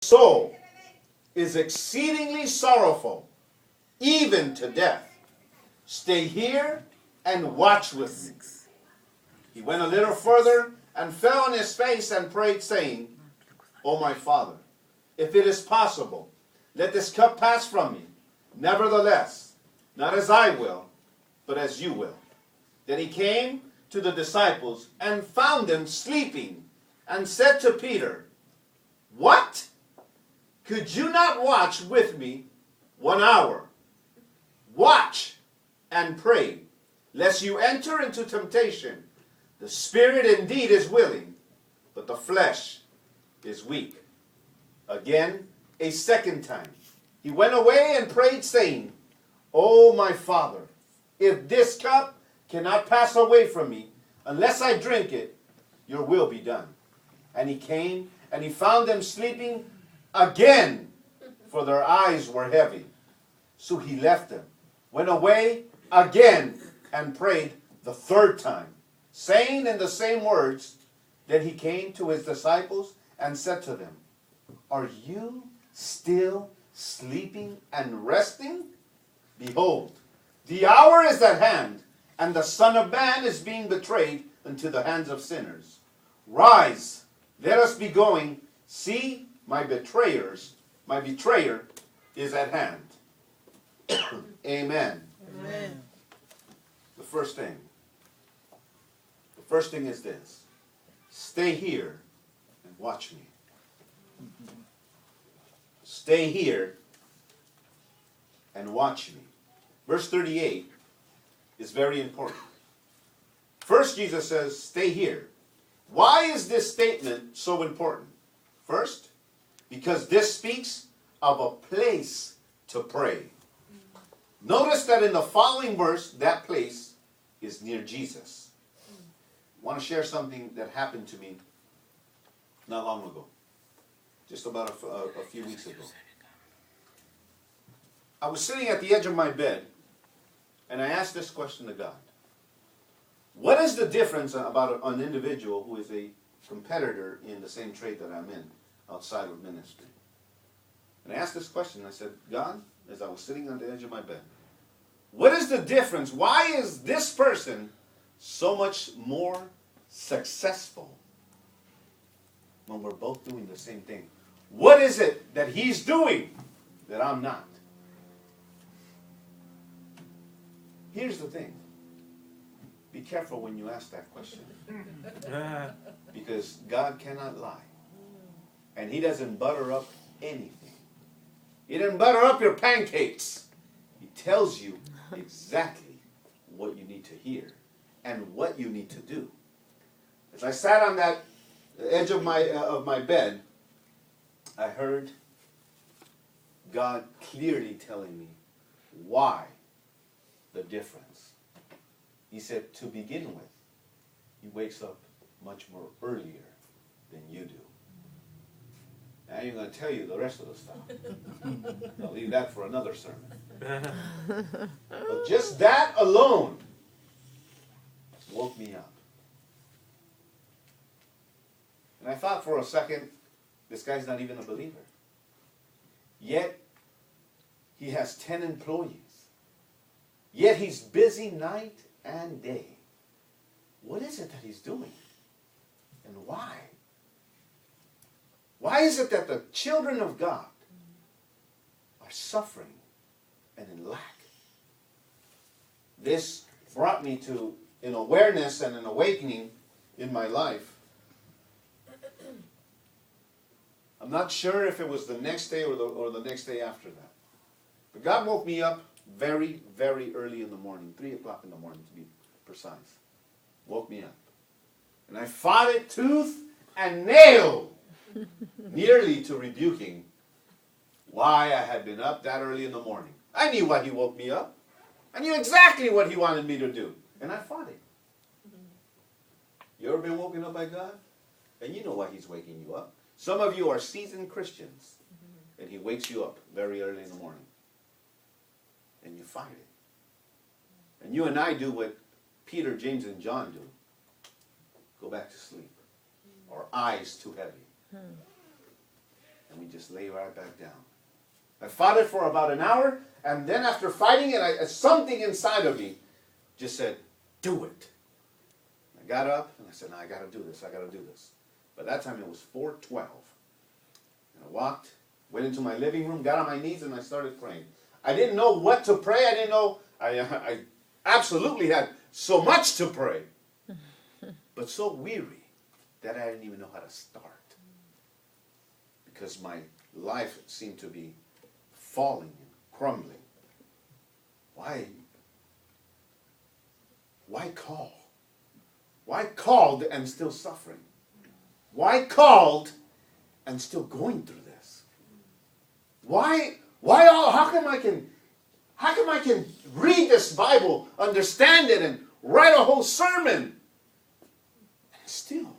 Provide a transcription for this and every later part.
soul is exceedingly sorrowful, even to death. Stay here and watch with me. He went a little further and fell on his face and prayed, saying, O my Father, if it is possible, let this cup pass from me. Nevertheless, not as I will, but as you will. Then he came to the disciples and found them sleeping, and said to Peter, What? Could you not watch with me 1 hour? Watch and pray, lest you enter into temptation. The spirit indeed is willing, but the flesh is weak. Again, a second time, he went away and prayed, saying, O my Father, if this cup cannot pass away from me, unless I drink it, your will be done. And he came, and he found them sleeping again, for their eyes were heavy. So he left them, went away again, and prayed the third time, saying in the same words. Then he came to his disciples and said to them, Are you still sleeping and resting? Behold, the hour is at hand, and the Son of Man is being betrayed into the hands of sinners. Rise, let us be going. See, my betrayer is at hand. Amen. Amen. The first thing is this. Stay here and watch me. Stay here and watch me. Verse 38 is very important. First, Jesus says, stay here. Why is this statement so important? First, because this speaks of a place to pray. Notice that in the following verse, that place is near Jesus. I want to share something that happened to me not long ago. Just about a few weeks ago. I was sitting at the edge of my bed, and I asked this question to God. What is the difference about an individual who is a competitor in the same trade that I'm in outside of ministry? And I asked this question. I said, God, as I was sitting on the edge of my bed, what is the difference? Why is this person so much more successful when we're both doing the same thing? What is it that he's doing that I'm not? Here's the thing. Be careful when you ask that question. Because God cannot lie. And he doesn't butter up anything. He didn't butter up your pancakes. He tells you exactly what you need to hear and what you need to do. As I sat on that edge of my bed, I heard God clearly telling me why the difference. He said, to begin with, he wakes up much more earlier than you do. Now I'm going to tell you the rest of the stuff. I'll leave that for another sermon. But just that alone woke me up. And I thought for a second, this guy's not even a believer. Yet, he has 10 employees. Yet he's busy night and day. What is it that he's doing? And why? Why is it that the children of God are suffering and in lack? This brought me to an awareness and an awakening in my life. I'm not sure if it was the next day or the next day after that. But God woke me up very, very early in the morning, 3 o'clock in the morning to be precise. Woke me up. And I fought it tooth and nail, nearly to rebuking why I had been up that early in the morning. I knew why he woke me up. I knew exactly what he wanted me to do. And I fought it. You ever been woken up by God? And you know why he's waking you up. Some of you are seasoned Christians. And he wakes you up very early in the morning. And you fight it. And you and I do what Peter, James, and John do. Go back to sleep. Our eyes too heavy. And we just lay right back down. I fought it for about an hour, and then after fighting it, something inside of me just said, do it. I got up, and I said, no, I got to do this. I got to do this. By that time, it was 4:12. And I walked, went into my living room, got on my knees, and I started praying. I didn't know what to pray. I didn't know. I absolutely had so much to pray, but so weary that I didn't even know how to start. Because my life seemed to be falling and crumbling. Why call? Why called and still suffering? Why called and still going through this? How come I can read this Bible, understand it, and write a whole sermon, and still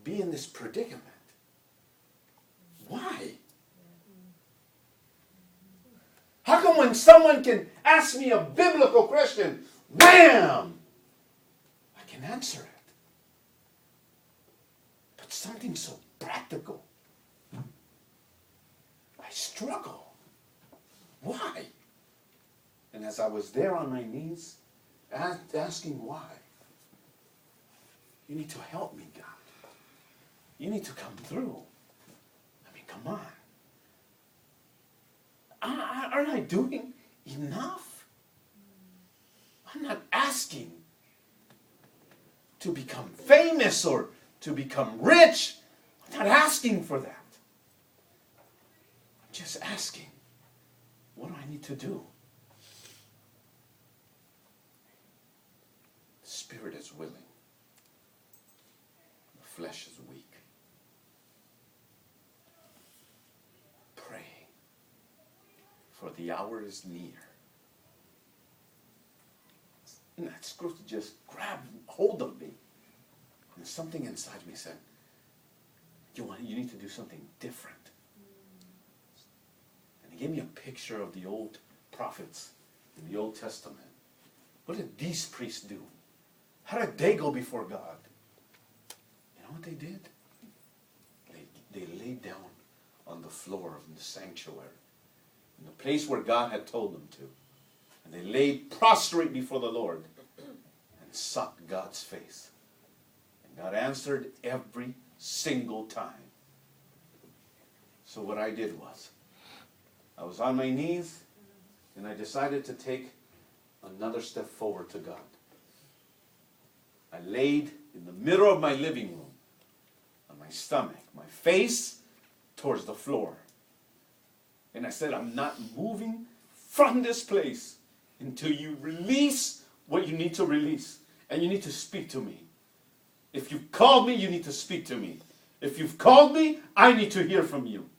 be in this predicament? Why? How come when someone can ask me a biblical question, wham, I can answer it? But something so practical, I struggle. Why? And as I was there on my knees, asking why, you need to help me, God. You need to come through. I mean, come on. Aren't I doing enough? I'm not asking to become famous or to become rich. I'm not asking for that. I'm just asking, what do I need to do? The spirit is willing. The flesh is weak. Pray, for the hour is near. And that scripture just grabbed hold of me. And something inside me said, you need to do something different. And he gave me a picture of the old prophets in the Old Testament. What did these priests do? How did they go before God? You know what they did? They laid down on the floor of the sanctuary, in the place where God had told them to. And they laid prostrate before the Lord and sought God's face. And God answered every single time. So what I did was, I was on my knees and I decided to take another step forward to God. I laid in the middle of my living room on my stomach, my face towards the floor. And I said, I'm not moving from this place until you release what you need to release. And you need to speak to me. If you've called me, you need to speak to me. If you've called me, I need to hear from you.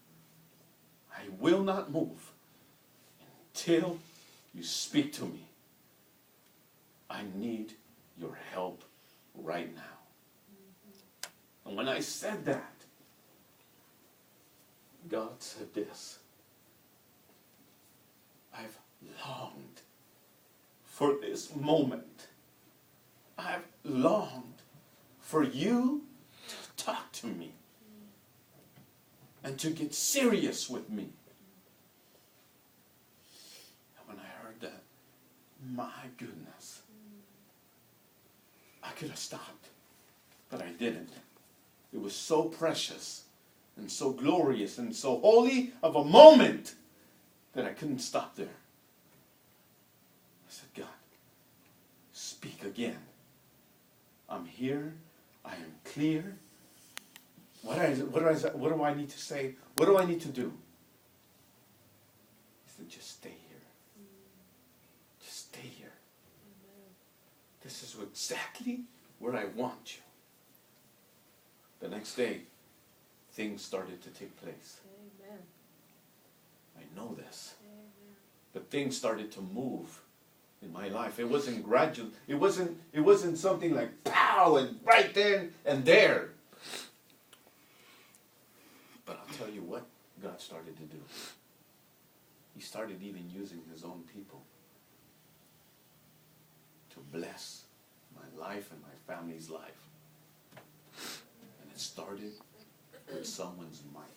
I will not move until you speak to me. I need your help right now. And when I said that, God said this. I've longed for this moment. I've longed for you to talk to me and to get serious with me. And when I heard that, my goodness, I could have stopped, but I didn't. It was so precious and so glorious and so holy of a moment that I couldn't stop there. I said, God, speak again. I'm here. I am clear. What do I need to say? What do I need to do? He said, just stay here. Just stay here. This is exactly where I want you. The next day, things started to take place. Amen. I know this. Amen. But things started to move in my life. It wasn't gradual. It wasn't something like pow and right then and there. But I'll tell you what God started to do. He started even using his own people to bless my life and my family's life. And it started in someone's mind.